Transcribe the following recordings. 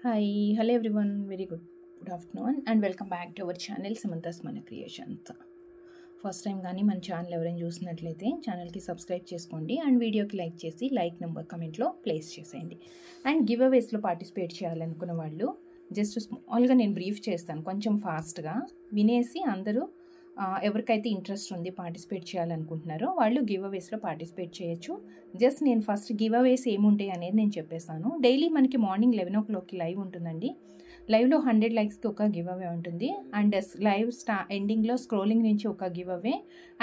Hi, hello everyone. Very good afternoon and welcome back to our channel Samantha's Mana Creations. First time కానీ మన channel ఎవరైనా చూసినట్లయితే ఛానల్కి subscribe చేసుకోండి and వీడియోకి లైక్ చేసి లైక్ నెంబర్ కమెంట్లో ప్లేస్ చేసేయండి. అండ్ గివ్ అవేస్లో పార్టిసిపేట్ చేయాలనుకున్న వాళ్ళు జస్ట్ స్మాల్గా నేను బ్రీఫ్ చేస్తాను, కొంచెం ఫాస్ట్గా వినేసి అందరూ ఎవరికైతే ఇంట్రెస్ట్ ఉంది పార్టిసిపేట్ చేయాలనుకుంటున్నారో వాళ్ళు గివ్ అవేస్లో పార్టిసిపేట్ చేయొచ్చు. జస్ట్ నేను ఫస్ట్ గివ్ అవేస్ ఏముంటాయి అనేది నేను చెప్పేస్తాను. డైలీ మనకి మార్నింగ్ 11 o'clockకి లైవ్ ఉంటుందండి. లైవ్లో 100 likesకి ఒక గివ్ అవే ఉంటుంది అండ్ లైవ్ ఎండింగ్లో స్క్రోలింగ్ నుంచి ఒక give away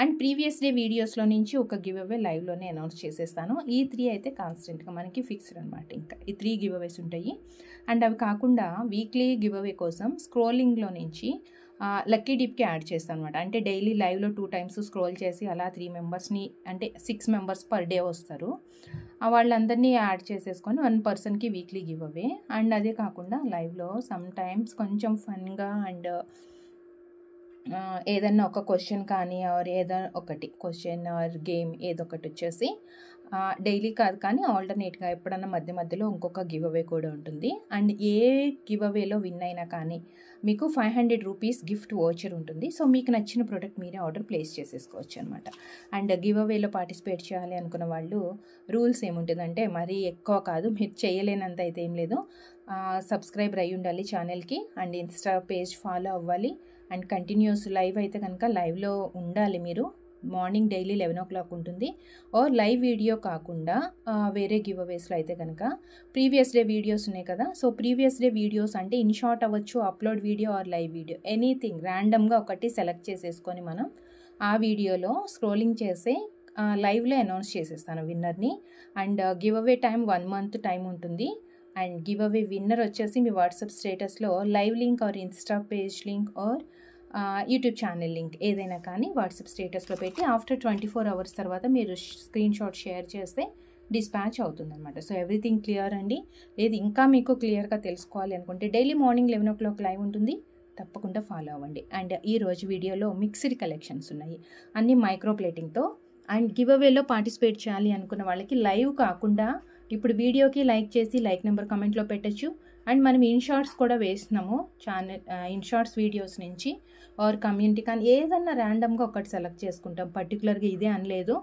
and previous day వీడియోస్లో నుంచి ఒక గివ్ అవే లైవ్లోనే అనౌన్స్ చేసేస్తాను. ఈ 3 అయితే కాన్స్టెంట్గా మనకి ఫిక్స్డ్ అనమాట. ఇంకా ఈ 3 గివ్ అవేస్ ఉంటాయి. అండ్ అవి కాకుండా వీక్లీ గివ్ అవే కోసం స్క్రోలింగ్లో నుంచి లక్కీ డిప్కి యాడ్ చేస్తాను అనమాట. అంటే డైలీ లైవ్లో 2 times స్క్రోల్ చేసి అలా 3 మెంబర్స్ని అంటే 6 members పర్ డే వస్తారు, వాళ్ళందరినీ యాడ్ చేసేసుకొని 1 personకి వీక్లీ గివ్ అవే. అండ్ అదే కాకుండా లైవ్లో సమ్ టైమ్స్ కొంచెం ఫన్గా అండ్ ఏదన్నా ఒక క్వశ్చన్ కానీ ఆర్ ఏదైనా ఒకటి క్వశ్చన్ ఆర్ గేమ్ ఏదో ఒకటి వచ్చేసి డైలీ కాదు కానీ ఆల్టర్నేట్గా ఎప్పుడన్నా మధ్య మధ్యలో ఇంకొక గివ్ అవే కూడా ఉంటుంది. అండ్ ఏ గివ్ అవేలో విన్ అయినా కానీ మీకు 500 rupees గిఫ్ట్ వోచర్ ఉంటుంది. సో మీకు నచ్చిన ప్రోడక్ట్ మీరే ఆర్డర్ ప్లేస్ చేసేసుకోవచ్చు అనమాట. అండ్ గివ్ అవేలో పార్టిసిపేట్ చేయాలి అనుకున్న వాళ్ళు రూల్స్ ఏముంటుందంటే మరీ ఎక్కువ కాదు, మీరు చేయలేనంత అయితే ఏం లేదు. సబ్స్క్రైబర్ అయ్యి ఉండాలి ఛానల్కి అండ్ ఇన్స్టా పేజ్ ఫాలో అవ్వాలి అండ్ కంటిన్యూస్ లైవ్ అయితే కనుక లైవ్లో ఉండాలి. మీరు మార్నింగ్ డైలీ 11 o'clock ఉంటుంది. ఆర్ లైవ్ వీడియో కాకుండా వేరే గివ్ అవేస్లో అయితే కనుక ప్రీవియస్ డే వీడియోస్ ఉన్నాయి కదా, సో ప్రీవియస్ డే వీడియోస్ అంటే ఇన్ షార్ట్ అవ్వచ్చు, upload video or live video, anything ర్యాండమ్గా ఒకటి సెలెక్ట్ చేసేసుకొని మనం ఆ వీడియోలో స్క్రోలింగ్ చేసే లైవ్లో అనౌన్స్ చేసేస్తాను విన్నర్ని. And give away time 1 month time ఉంటుంది. అండ్ గివ్ అవే విన్నర్ వచ్చేసి మీ వాట్సాప్ స్టేటస్లో live link or insta page link or YouTube channel link ఏదైనా కానీ వాట్సాప్ స్టేటస్లో పెట్టి ఆఫ్టర్ 24 hours తర్వాత మీరు స్క్రీన్ షాట్ షేర్ చేస్తే డిస్పాచ్ అవుతుందన్నమాట. సో ఎవ్రీథింగ్ క్లియర్ అండి. లేదు ఇంకా మీకు క్లియర్గా తెలుసుకోవాలి అనుకుంటే డైలీ మార్నింగ్ 11 o'clock లైవ్ ఉంటుంది, తప్పకుండా ఫాలో అవ్వండి. అండ్ ఈరోజు వీడియోలో మిక్స్డ్ కలెక్షన్స్ ఉన్నాయి అన్ని మైక్రో ప్లేటింగ్తో. అండ్ గివ్ అవేలో పార్టిసిపేట్ చేయాలి అనుకున్న వాళ్ళకి లైవ్ కాకుండా ఇప్పుడు వీడియోకి లైక్ చేసి లైక్ నెంబర్ కమెంట్లో పెట్టచ్చు. అండ్ మనం ఇన్షార్ట్స్ కూడా వేస్తున్నాము ఛానల్ ఇన్షార్ట్స్ వీడియోస్ నుంచి ఆర్ కమ్యూనిటీ కానీ ఏదన్నా ర్యాండమ్గా ఒకటి సెలెక్ట్ చేసుకుంటాం, పర్టికులర్గా ఇదే అనలేదు.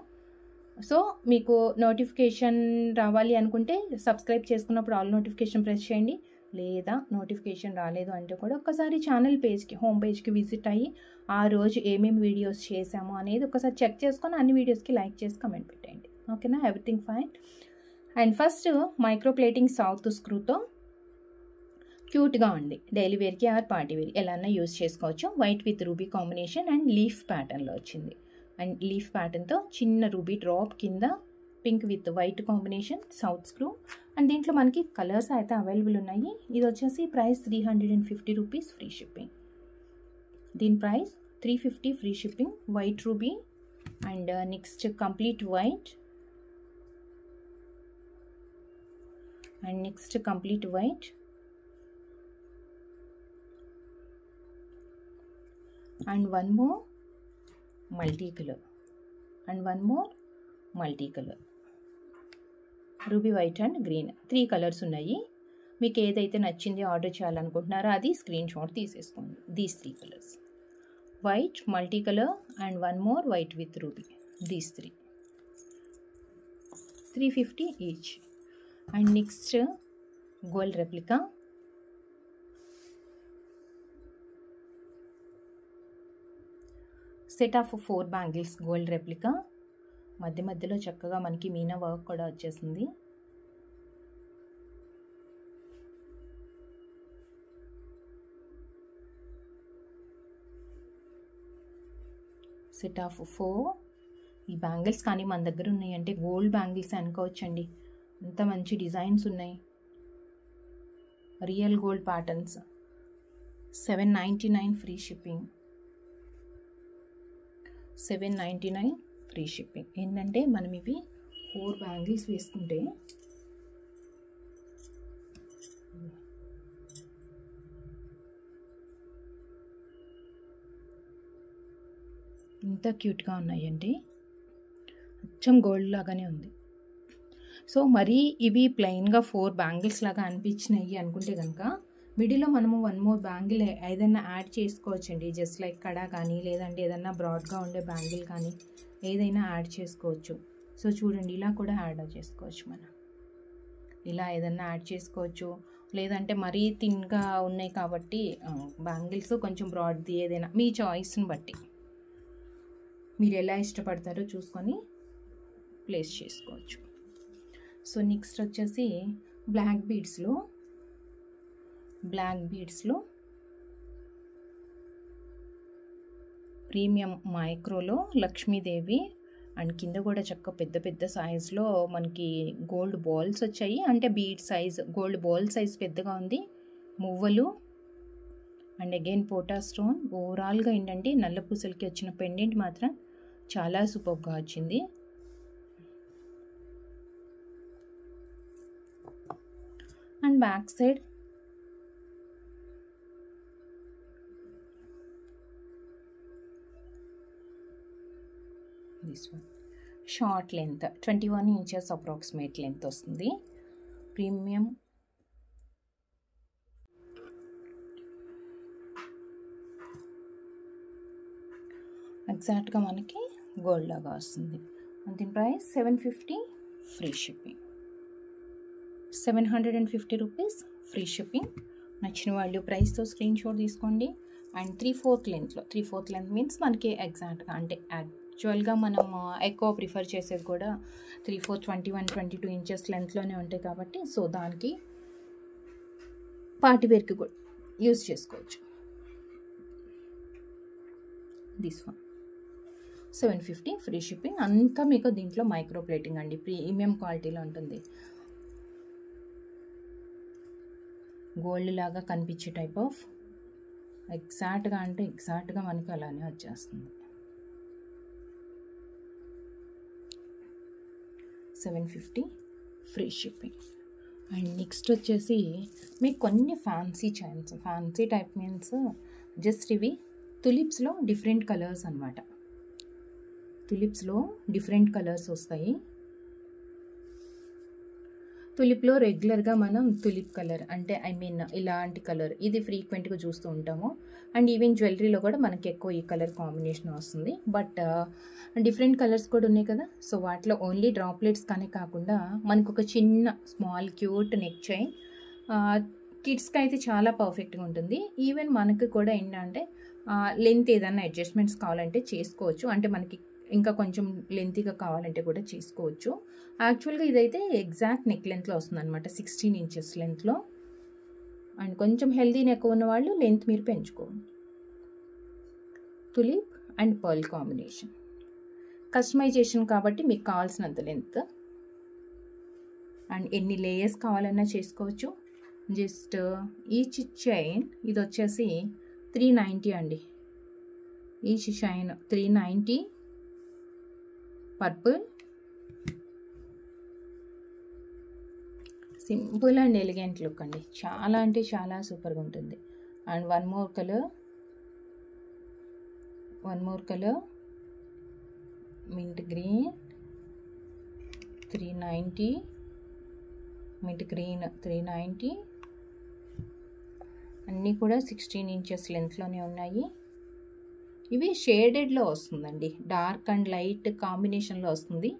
సో మీకు నోటిఫికేషన్ రావాలి అనుకుంటే సబ్స్క్రైబ్ చేసుకున్నప్పుడు ఆల్ నోటిఫికేషన్ ప్రెస్ చేయండి. లేదా నోటిఫికేషన్ రాలేదు అంటే కూడా ఒక్కసారి ఛానల్ పేజ్కి హోమ్ పేజ్కి విజిట్ అయ్యి ఆ రోజు ఏమేమి వీడియోస్ చేసాము అనేది ఒకసారి చెక్ చేసుకొని అన్ని వీడియోస్కి లైక్ చేసి కమెంట్ పెట్టండి. ఓకేనా, everything fine. And first micro plating south స్క్రూతో క్యూట్గా ఉంది, డైలీ వేర్కి ఆర్ పార్టీ వేర్ ఎలా యూస్ చేసుకోవచ్చు. White with ruby combination and leaf ప్యాటర్న్లో వచ్చింది. అండ్ లీఫ్ ప్యాటర్న్తో చిన్న రూబీ డ్రాప్ కింద pink with white combination south screw. And దీంట్లో మనకి కలర్స్ అయితే అవైలబుల్ ఉన్నాయి. ఇది వచ్చేసి ప్రైస్ 350 rupees ఫ్రీ షిప్పింగ్. దీని price 350 free shipping. White ruby and next complete white and next complete white and one more multicolor and one more multicolor ruby white and green 3 colors ఉన్నాయి. మీకు ఏదైతే నచ్చింది order చేయాలనుకుంటున్నారో అది screen shot తీసేసుకోండి. These 3 colors white, multi colour and one more white with ruby, these 3 350 each. And next gold replica set of 4 bangles gold replica. మధ్య మధ్యలో చక్కగా మనకి మీనా వర్క్ కూడా వచ్చేసింది. సెట్ ఆఫ్ 4 ఈ బ్యాంగిల్స్ కానీ మన దగ్గర ఉన్నాయి అంటే గోల్డ్ బ్యాంగిల్స్ అనుకోవచ్చండి, అంత మంచి డిజైన్స్ ఉన్నాయి. Real gold patterns. 799 free shipping. 799 free shipping. ఏంటంటే మనం ఇవి 4 బ్యాంగిల్స్ వేసుకుంటే ఇంత క్యూట్గా ఉన్నాయండి, అచ్చం గోల్డ్ లాగానే ఉంది. సో మరీ ఇవి ప్లెయిన్గా 4 బ్యాంగిల్స్ లాగా అనిపించినాయి అనుకుంటే కనుక మిడిల్లో మనము 1 మోర్ బ్యాంగిల్ ఏదైనా యాడ్ చేసుకోవచ్చండి. జస్ట్ లైక్ కడ కానీ లేదంటే ఏదైనా బ్రాడ్గా ఉండే బ్యాంగిల్ కానీ ఏదైనా యాడ్ చేసుకోవచ్చు. సో చూడండి ఇలా కూడా యాడ్ చేసుకోవచ్చు. మనం ఇలా ఏదైనా యాడ్ చేసుకోవచ్చు. లేదంటే మరీ థిన్గా ఉన్నాయి కాబట్టి బ్యాంగిల్స్ కొంచెం బ్రాడ్ది ఏదైనా మీ చాయిస్ని బట్టి మీరు ఎలా ఇష్టపడతారో చూసుకొని ప్లేస్ చేసుకోవచ్చు. సో నెక్స్ట్ వచ్చేసి బ్లాక్ బీడ్స్లో ప్రీమియం మైక్రోలో లక్ష్మీదేవి అండ్ కింద కూడా చక్క పెద్ద పెద్ద సైజులో మనకి గోల్డ్ బాల్స్ వచ్చాయి. అంటే bead size gold ball size పెద్దగా ఉంది. మువ్వలు అండ్ అగైన్ పోటా స్టోన్. ఓవరాల్గా ఏంటంటే నల్ల పూసలకి వచ్చిన పెండెంట్ మాత్రం చాలా సూపర్గా వచ్చింది. And back side this one short length 21 inches approximate length వస్తుంది. ప్రీమియం ఎగ్జాక్ట్గా మనకి గోల్డ్ లాగా వస్తుంది. దీని price 750 free shipping. 750 rupees free shipping. నచ్చిన వాళ్ళు ప్రైస్తో స్క్రీన్ షాట్ తీసుకోండి. అండ్ 3/4 లెంత్లో 3/4 లెంత్ మీన్స్ మనకి ఎగ్జాక్ట్గా అంటే యాక్చువల్గా మనం ఎక్కువ ప్రిఫర్ చేసేది కూడా 3/4 21-22 ఇంచెస్ లెంత్లోనే ఉంటాయి కాబట్టి సో దానికి పార్టీ వేర్కి కూడా యూజ్ చేసుకోవచ్చు. This one 750 free shipping. అంతా మీకు దీంట్లో మైక్రో ప్లేటింగ్ అండి, ప్రీమియం క్వాలిటీలో ఉంటుంది. గోల్డ్ లాగా కనిపించే టైప్ ఆఫ్ ఎగ్జాక్ట్గా అంటే ఎగ్జాక్ట్గా మనకి అలానే వచ్చేస్తుంది. 750 ఫ్రీ షిప్పింగ్. అండ్ నెక్స్ట్ వచ్చేసి మీకు కొన్ని fancy chains, fancy type means just ఇవి తులిప్స్లో డిఫరెంట్ కలర్స్ అనమాట. తులిప్స్లో డిఫరెంట్ కలర్స్ వస్తాయి. తులిప్లో రెగ్యులర్గా మనం తులిప్ కలర్ అంటే ఇలాంటి కలర్ ఇది ఫ్రీక్వెంట్గా చూస్తూ ఉంటాము. అండ్ ఈవెన్ జ్యువెలరీలో కూడా మనకి ఎక్కువ ఈ కలర్ కాంబినేషన్ వస్తుంది. బట్ డిఫరెంట్ కలర్స్ కూడా ఉన్నాయి కదా. సో వాటిలో ఓన్లీ డ్రాప్లెట్స్ కానీ కాకుండా మనకు ఒక చిన్న స్మాల్ క్యూట్ నెక్ చైన్ కిడ్స్కి అయితే చాలా పర్ఫెక్ట్గా ఉంటుంది. ఈవెన్ మనకు కూడా ఏంటంటే లెంత్ ఏదైనా అడ్జస్ట్మెంట్స్ కావాలంటే చేసుకోవచ్చు. అంటే మనకి ఇంకా కొంచెం లెంతీగా కావాలంటే కూడా చేసుకోవచ్చు. యాక్చువల్గా ఇదైతే ఎగ్జాక్ట్ నెక్ లెంత్లో వస్తుంది అనమాట, 16 ఇంచెస్ లెంత్లో. అండ్ కొంచెం హెల్దీ నెక్ ఉన్న వాళ్ళు లెంత్ మీరు పెంచుకోండి. Tulip and pearl combination customization కాబట్టి మీకు కావాల్సినంత లెంత్ అండ్ ఎన్ని లేయర్స్ కావాలన్నా చేసుకోవచ్చు. జస్ట్ ఈచ్ చైన్ ఇది వచ్చేసి 390 అండి. Each chain 390. Purple simple and elegant look అండి, చాలా అంటే చాలా సూపర్గా ఉంటుంది. And one more colour mint green 390, mint green 390. అన్నీ కూడా 16 ఇంచెస్ లెంత్లోనే ఉన్నాయి. ఇవి షేడెడ్లో వస్తుందండి, డార్క్ అండ్ లైట్ కాంబినేషన్లో వస్తుంది.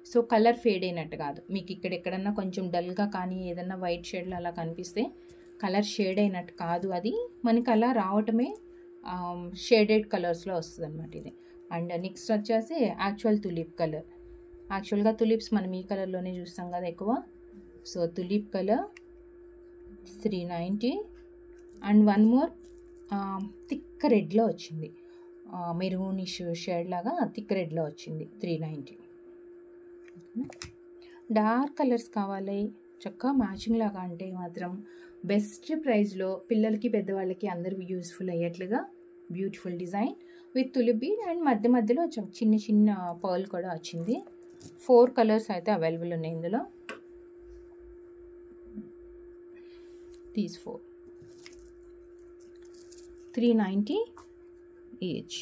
సో కలర్ ఫేడ్ అయినట్టు కాదు. మీకు ఎక్కడన్నా కొంచెం డల్గా కానీ ఏదన్నా వైట్ షేడ్లో అలా కనిపిస్తే కలర్ షేడ్ అయినట్టు కాదు, అది మనకి అలా రావటమే షేడెడ్ కలర్స్లో వస్తుంది అనమాట ఇది. అండ్ నెక్స్ట్ వచ్చేసి యాక్చువల్ తులిప్ కలర్. యాక్చువల్గా తులిప్స్ మనం ఈ కలర్లోనే చూస్తాం కదా ఎక్కువ. So tulip colour 390. And one more thick రెడ్లో వచ్చింది, మెరూనిష్ షేడ్ లాగా థిక్ రెడ్లో వచ్చింది 390. డార్క్ కలర్స్ కావాలి చక్కగా మ్యాచింగ్ లాగా అంటే మాత్రం బెస్ట్ ప్రైస్లో పిల్లలకి పెద్దవాళ్ళకి అందరూ యూస్ఫుల్ అయ్యేట్లుగా beautiful design with tulip bead and మధ్యలో చిన్న చిన్న పర్ల్ కూడా వచ్చింది. 4 కలర్స్ అయితే అవైలబుల్ ఉన్నాయి ఇందులో. These 4 390 each.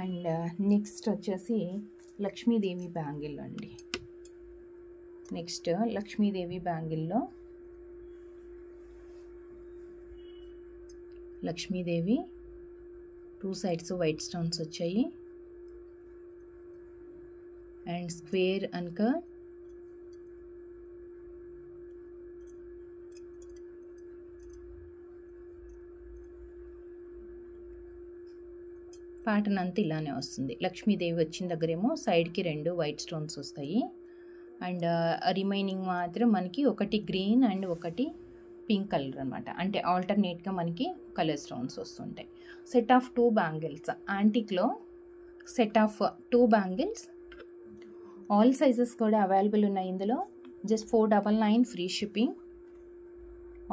అండ్ నెక్స్ట్ వచ్చేసి లక్ష్మీదేవి బ్యాంగిల్ అండి. నెక్స్ట్ లక్ష్మీదేవి బ్యాంగిల్లో లక్ష్మీదేవి 2 సైడ్స్ వైట్ స్టోన్స్ వచ్చాయి అండ్ స్క్వేర్ అంకర్, ప్యాటర్న్ అంతా ఇలానే వస్తుంది. లక్ష్మీదేవి వచ్చిన దగ్గరేమో సైడ్కి 2 వైట్ స్టోన్స్ వస్తాయి అండ్ రిమైనింగ్ మాత్రం మనకి ఒకటి గ్రీన్ అండ్ ఒకటి పింక్ కలర్ అనమాట. అంటే ఆల్టర్నేట్గా మనకి కలర్ స్టోన్స్ వస్తుంటాయి. సెట్ ఆఫ్ 2 బ్యాంగిల్స్, యాంటిక్లో set of 2 bangles. All sizes కూడా అవైలబుల్ ఉన్నాయి ఇందులో. Just 499 free shipping.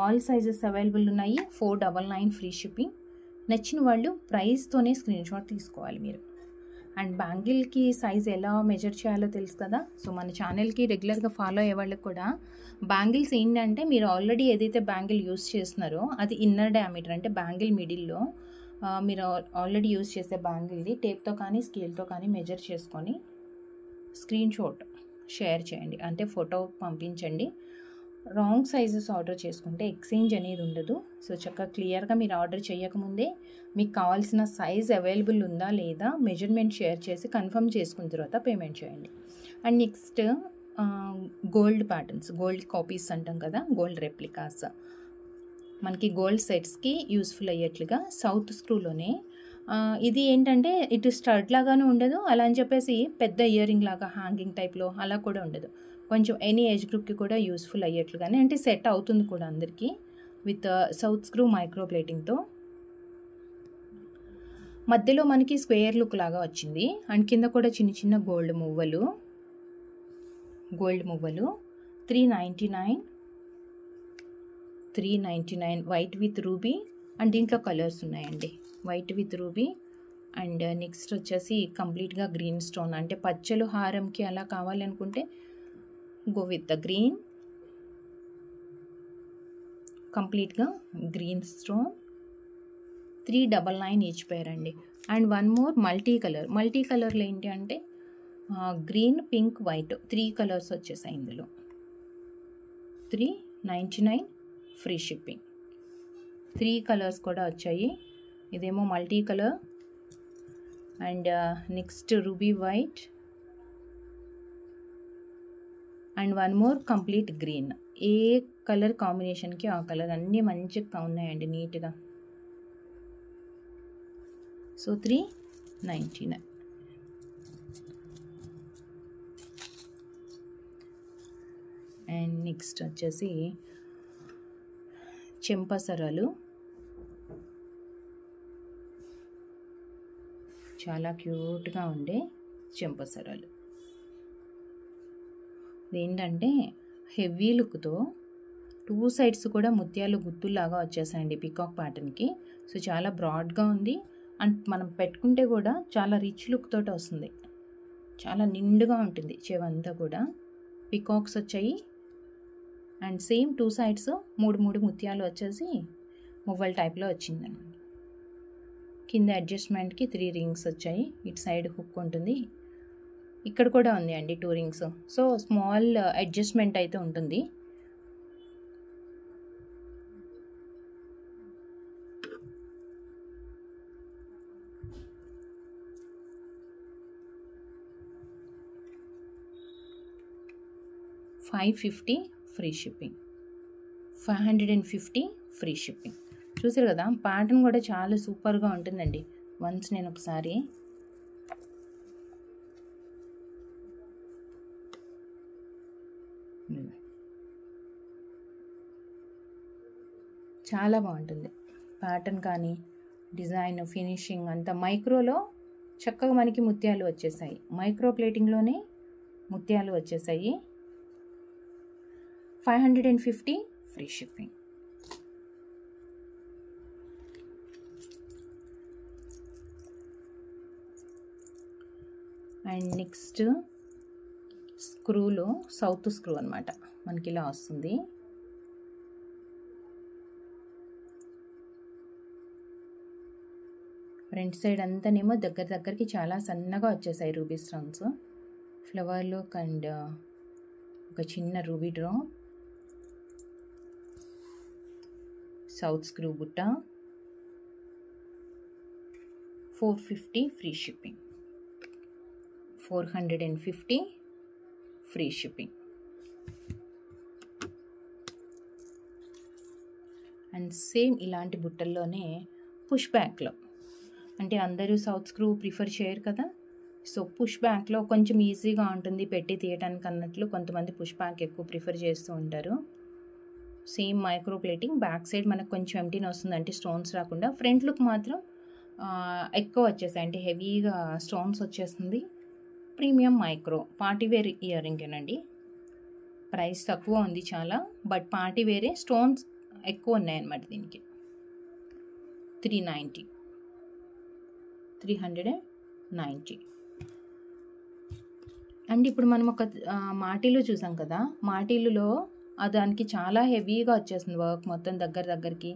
All sizes available ఉన్నాయి, 499 ఫ్రీ షిప్పింగ్. నచ్చిన వాళ్ళు ప్రైస్తోనే స్క్రీన్ షాట్ తీసుకోవాలి మీరు. అండ్ బ్యాంగిల్కి సైజ్ ఎలా మెజర్ చేయాలో తెలుసు కదా. సో మన ఛానల్కి రెగ్యులర్గా ఫాలో అయ్యే వాళ్ళకి కూడా బ్యాంగిల్స్ ఏంటంటే మీరు ఆల్రెడీ ఏదైతే బ్యాంగిల్ యూస్ చేస్తున్నారో అది ఇన్నర్ డయామీటర్, అంటే బ్యాంగిల్ మిడిల్లో మీరు ఆల్రెడీ యూస్ చేసే బ్యాంగిల్ది టేప్తో కానీ స్కేల్తో కానీ మెజర్ చేసుకొని స్క్రీన్ షాట్ షేర్ చేయండి, అంటే ఫోటో పంపించండి. రాంగ్ సైజెస్ ఆర్డర్ చేసుకుంటే ఎక్స్చేంజ్ అనేది ఉండదు. సో చక్కగా క్లియర్గా మీరు ఆర్డర్ చేయకముందే మీకు కావాల్సిన సైజ్ అవైలబుల్ ఉందా లేదా మెజర్మెంట్ షేర్ చేసి కన్ఫర్మ్ చేసుకున్న తర్వాత పేమెంట్ చేయండి. And next gold patterns, gold copies అంటాం కదా, గోల్డ్ రెప్లికాస్. మనకి గోల్డ్ సెట్స్కి యూస్ఫుల్ అయ్యేట్లుగా సౌత్ స్క్రూలోనే ఇది ఏంటంటే ఇటు స్టడ్ లాగానే ఉండదు, అలా అని చెప్పేసి పెద్ద ఇయర్ రింగ్ లాగా హ్యాంగింగ్ టైప్లో అలా కూడా ఉండదు. కొంచెం ఎనీ ఏజ్ గ్రూప్కి కూడా యూస్ఫుల్ అయ్యేట్లుగానే, అంటే సెట్ అవుతుంది కూడా అందరికీ విత్ సౌత్ స్క్రూ మైక్రో ప్లేటింగ్తో. మధ్యలో మనకి స్క్వేర్ లుక్ లాగా వచ్చింది అండ్ కింద కూడా చిన్న చిన్న గోల్డ్ మువ్వలు 399 వైట్ విత్ రూబీ. అండ్ దీంట్లో కలర్స్ ఉన్నాయండి, white with ruby and next వచ్చేసి కంప్లీట్గా గ్రీన్ స్టోన్, అంటే పచ్చలు హారంకి అలా కావాలనుకుంటే గో విత్ ద గ్రీన్, కంప్లీట్గా గ్రీన్ స్టోన్. 399 ఈచ్ పేర్ అండి. అండ్ వన్ మోర్ మల్టీ కలర్లో ఏంటి అంటే గ్రీన్, పింక్, వైట్ 3 కలర్స్ వచ్చేసాయి ఇందులో. 399 ఫ్రీ షిప్పింగ్. 3 కలర్స్ కూడా వచ్చాయి. ఇదేమో multi colour and next ruby white and one more complete green. ఏ కలర్ కాంబినేషన్కి ఆ కలర్ అన్నీ మంచిగా ఉన్నాయండి నీట్గా. సో 399. అండ్ నెక్స్ట్ వచ్చేసి చెంపసరాలు, చాలా క్యూట్గా ఉండే చెంపసరాలు. ఇదేంటంటే హెవీ లుక్తో 2 సైడ్స్ కూడా ముత్యాలు గుత్తుల్లాగా వచ్చేసాయండి పికాక్ ప్యాటర్న్కి. సో చాలా బ్రాడ్గా ఉంది అండ్ మనం పెట్టుకుంటే కూడా చాలా రిచ్ లుక్ తోటి వస్తుంది, చాలా నిండుగా ఉంటుంది చెవంతా కూడా. పికాక్స్ వచ్చాయి అండ్ సేమ్ 2 సైడ్స్ 3 ముత్యాలు వచ్చేసి మువ్వల్ టైప్లో వచ్చిందండి. కింద అడ్జస్ట్మెంట్కి 3 రింగ్స్ వచ్చాయి, ఇటు సైడ్ హుక్ ఉంటుంది, ఇక్కడ కూడా ఉంది అండి 2 రింగ్స్. సో స్మాల్ అడ్జస్ట్మెంట్ అయితే ఉంటుంది. $550 ఫ్రీ షిప్పింగ్, 550 ఫ్రీ షిప్పింగ్. చూసారు కదా, ప్యాటర్న్ కూడా చాలా సూపర్గా ఉంటుందండి. వన్స్ నేను ఒకసారి చాలా బాగుంటుంది ప్యాటర్న్ కానీ డిజైన్ ఫినిషింగ్ అంతా. మైక్రోలో చక్కగా మనకి ముత్యాలు వచ్చేసాయి, మైక్రో ప్లేటింగ్లోనే ముత్యాలు వచ్చేసాయి. 550 ఫ్రీ షిప్పింగ్. అండ్ నెక్స్ట్ స్క్రూలో సౌత్ స్క్రూ అనమాట, మనకి ఇలా వస్తుంది. ఫ్రంట్ సైడ్ అంతానేమో దగ్గరికి చాలా సన్నగా వచ్చేసాయి ruby stones. Flower look and ఒక చిన్న రూబీ డ్రా, సౌత్ స్క్రూ బుట్ట, 450 free shipping, 450 free shipping. And same ఇలాంటి బుట్టల్లోనే పుష్ బ్యాక్లో, అంటే అందరూ సౌత్ స్క్రూ ప్రిఫర్ చేయరు కదా, సో పుష్ బ్యాక్లో కొంచెం ఈజీగా ఉంటుంది పెట్టి తీయటానికి అన్నట్లు కొంతమంది పుష్ బ్యాక్ ఎక్కువ ప్రిఫర్ చేస్తూ ఉంటారు. Same micro plating, back side మనకు కొంచెం ఎంటీని వస్తుంది, అంటే స్టోన్స్ రాకుండా. ఫ్రంట్ లుక్ మాత్రం ఎక్కువ వచ్చేసాయి, అంటే హెవీగా స్టోన్స్ వచ్చేస్తుంది. ప్రీమియం మైక్రో పార్టీవేర్ ఇయర్ రింగేనండి. ప్రైస్ తక్కువ ఉంది చాలా, బట్ పార్టీవేరే, స్టోన్స్ ఎక్కువ ఉన్నాయన్నమాట దీనికి. 390. అండ్ ఇప్పుడు మనం ఒక మాటీలు చూసాం కదా, మాటీలులో దానికి చాలా హెవీగా వచ్చేస్తుంది వర్క్ మొత్తం దగ్గరికి.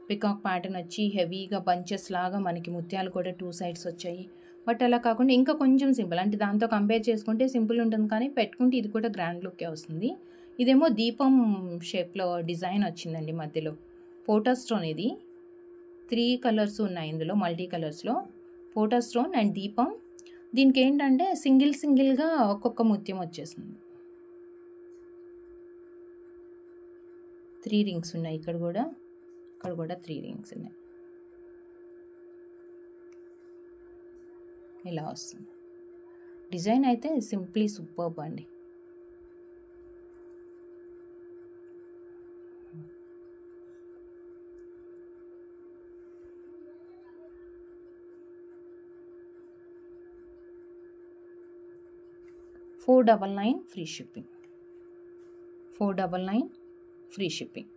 పికాక్ ప్యాటర్న్ వచ్చి హెవీగా బంచెస్ లాగా మనకి ముత్యాలు కూడా 2 సైడ్స్ వచ్చాయి. బట్ అలా కాకుండా ఇంకా కొంచెం సింపుల్, అంటే దాంతో కంపేర్ చేసుకుంటే సింపుల్ ఉంటుంది, కానీ పెట్టుకుంటే ఇది కూడా గ్రాండ్ లుక్కే వస్తుంది. ఇదేమో దీపం షేప్లో డిజైన్ వచ్చిందండి మధ్యలో. పోటా స్టోన్ ఇది, 3 కలర్స్ ఉన్నాయి ఇందులో, మల్టీ కలర్స్లో. పోటా స్టోన్ అండ్ దీపం. దీనికి ఏంటంటే సింగిల్గా ఒక్కొక్క ముత్యం వచ్చేసింది. 3 రింగ్స్ ఉన్నాయి ఇక్కడ కూడా 3 రింగ్స్ ఉన్నాయి. ఇలా వస్తుంది డిజైన్. అయితే సింప్లీ సూపర్బ్ అండి. $499 free shipping, 499 free shipping,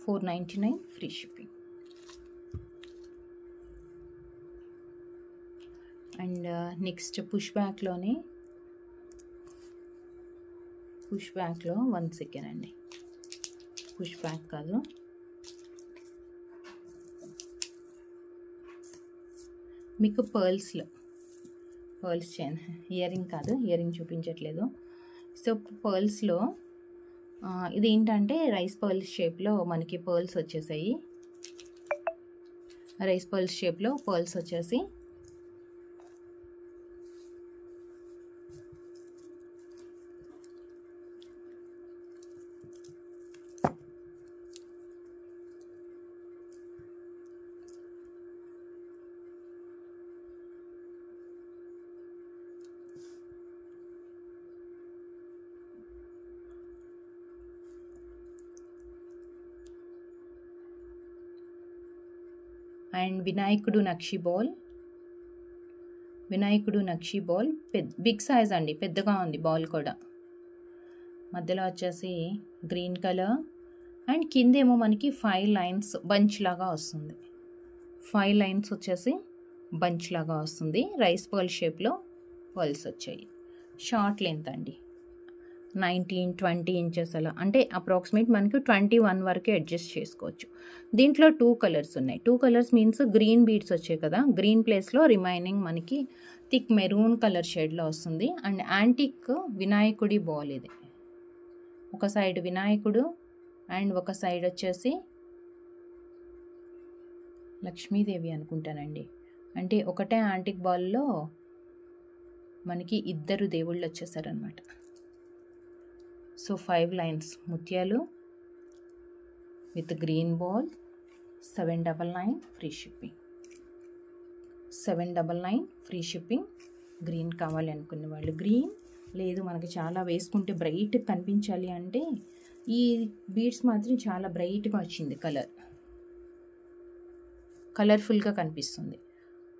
499 free shipping. And next push బ్యాక్లో 1 సెకండ్ అండి, పుష్ బ్యాక్ కాదు, మీకు పర్ల్స్ చైన్, ఇయర్ రింగ్ కాదు, ఇయర్ రింగ్ చూపించట్లేదు. సో పర్ల్స్లో ఇది ఏంటంటే రైస్ పర్ల్స్ షేప్లో మనకి పర్ల్స్ వచ్చేసాయి. రైస్ పర్ల్స్ షేప్లో పర్ల్స్ వచ్చేసి అండ్ వినాయకుడు నక్షి బాల్, బిగ్ సైజ్ అండి, పెద్దగా ఉంది బాల్ కూడా. మధ్యలో వచ్చేసి గ్రీన్ కలర్ అండ్ కిందేమో మనకి 5 లైన్స్ బంచ్ లాగా వస్తుంది. 5 లైన్స్ వచ్చేసి బంచ్ లాగా వస్తుంది. రైస్ పర్ల్ షేప్లో పర్ల్స్ వచ్చాయి. షార్ట్ లెంత్ అండి, 19-20 ఇంచెస్ అలా, అంటే అప్రాక్సిమేట్ మనకి 21 వరకు అడ్జస్ట్ చేసుకోవచ్చు. దీంట్లో 2 కలర్స్ ఉన్నాయి. 2 కలర్స్ మీన్స్ గ్రీన్ బీడ్స్ వచ్చాయి కదా, గ్రీన్ ప్లేస్లో రిమైనింగ్ మనకి థిక్ మెరూన్ కలర్ షేడ్లో వస్తుంది. అండ్ యాంటిక్ వినాయకుడి బాల్ ఇది. ఒక సైడ్ వినాయకుడు అండ్ ఒక సైడ్ వచ్చేసి లక్ష్మీదేవి అనుకుంటానండి. అంటే ఒకటే యాంటిక్ బాల్లో మనకి 2 దేవుళ్ళు వచ్చేసారనమాట. సో 5 లైన్స్ ముత్యాలు with green ball, 799 free shipping, 799 free shipping. Green కావాలి అనుకునే వాళ్ళు గ్రీన్, లేదు మనకి చాలా వేసుకుంటే బ్రైట్ కనిపించాలి అంటే ఈ బీడ్స్ మాత్రం చాలా బ్రైట్గా వచ్చింది, కలర్ఫుల్గా కనిపిస్తుంది.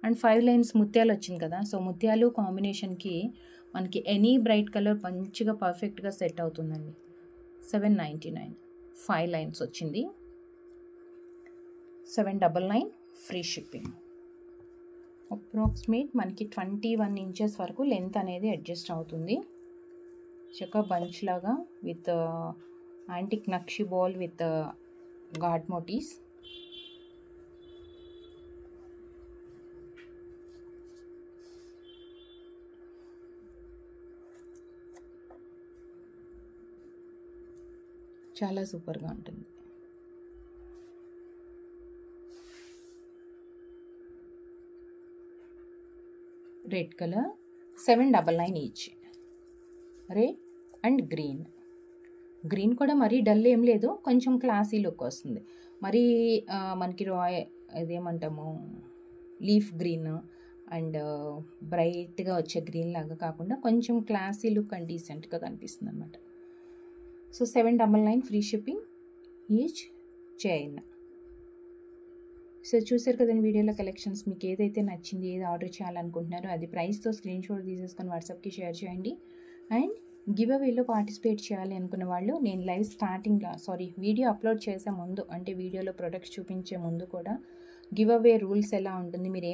అండ్ 5 లైన్స్ ముత్యాలు వచ్చింది కదా, సో ముత్యాలు కాంబినేషన్కి మనకి ఎనీ బ్రైట్ కలర్ మంచిగా పర్ఫెక్ట్గా సెట్ అవుతుందండి. 799 5 లైన్స్ వచ్చింది, 799 ఫ్రీ షిప్పింగ్. అప్రాక్సిమేట్ మనకి 21 ఇంచెస్ వరకు లెంత్ అనేది అడ్జస్ట్ అవుతుంది. చక్కగా బంచ్ లాగా with antique nakshi ball with God మోటీస్. చాలా సూపర్గా ఉంటుంది. Red colour 799 each. Red and green కూడా మరీ డల్ ఏం లేదు, కొంచెం క్లాసీ లుక్ వస్తుంది. మరీ మనకి ఇదేమంటాము లీఫ్ గ్రీన్ అండ్ బ్రైట్గా వచ్చే గ్రీన్ లాగా కాకుండా కొంచెం క్లాసీ లుక్ అండ్ డీసెంట్గా కనిపిస్తుంది అనమాట. So 799 free shipping each chain. So చూసారు కదండి వీడియోలో కలెక్షన్స్. మీకు ఏదైతే నచ్చింది, ఏది ఆర్డర్ చేయాలనుకుంటున్నారో అది ప్రైస్తో స్క్రీన్ షాట్ తీసేసుకొని వాట్సాప్కి షేర్ చేయండి. అండ్ గివ్ అవేలో పార్టిసిపేట్ చేయాలి అనుకున్న వాళ్ళు నేను లైవ్ వీడియో అప్లోడ్ చేసే ముందు, అంటే వీడియోలో ప్రొడక్ట్స్ చూపించే ముందు కూడా గివ్ అవే రూల్స్ ఎలా ఉంటుంది, మీరు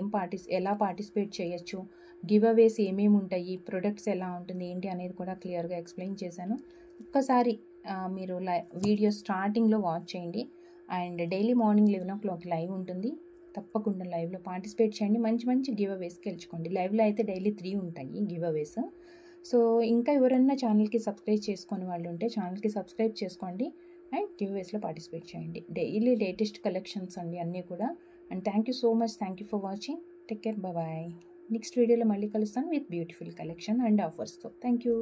ఎలా పార్టిసిపేట్ చేయొచ్చు, గివ్ అవేస్ ఏమేమి ఉంటాయి, ప్రొడక్ట్స్ ఎలా ఉంటుంది ఏంటి అనేది కూడా క్లియర్గా ఎక్స్ప్లెయిన్ చేశాను. ఒక్కసారి మీరు వీడియో స్టార్టింగ్లో వాచ్ చేయండి. And daily morning 11 o'clock live ఉంటుంది, తప్పకుండా లైవ్లో పార్టిసిపేట్ చేయండి. మంచి గివ్ అవేస్ గెలుచుకోండి. లైవ్లో అయితే డైలీ 3 ఉంటాయి గివ్ అవేస్. సో ఇంకా ఎవరన్నా ఛానల్కి సబ్స్క్రైబ్ చేసుకొని వాళ్ళు ఉంటే ఛానల్కి సబ్స్క్రైబ్ చేసుకోండి అండ్ గివ్ అవేస్లో పార్టిసిపేట్ చేయండి. డైలీ లేటెస్ట్ కలెక్షన్స్ అండి అన్నీ కూడా. And thank you so much. Thank you for watching. Take care. Bye. Next వీడియోలో మళ్ళీ కలుస్తాను విత్ బ్యూటిఫుల్ కలెక్షన్ అండ్ ఆఫర్స్తో. Thank you.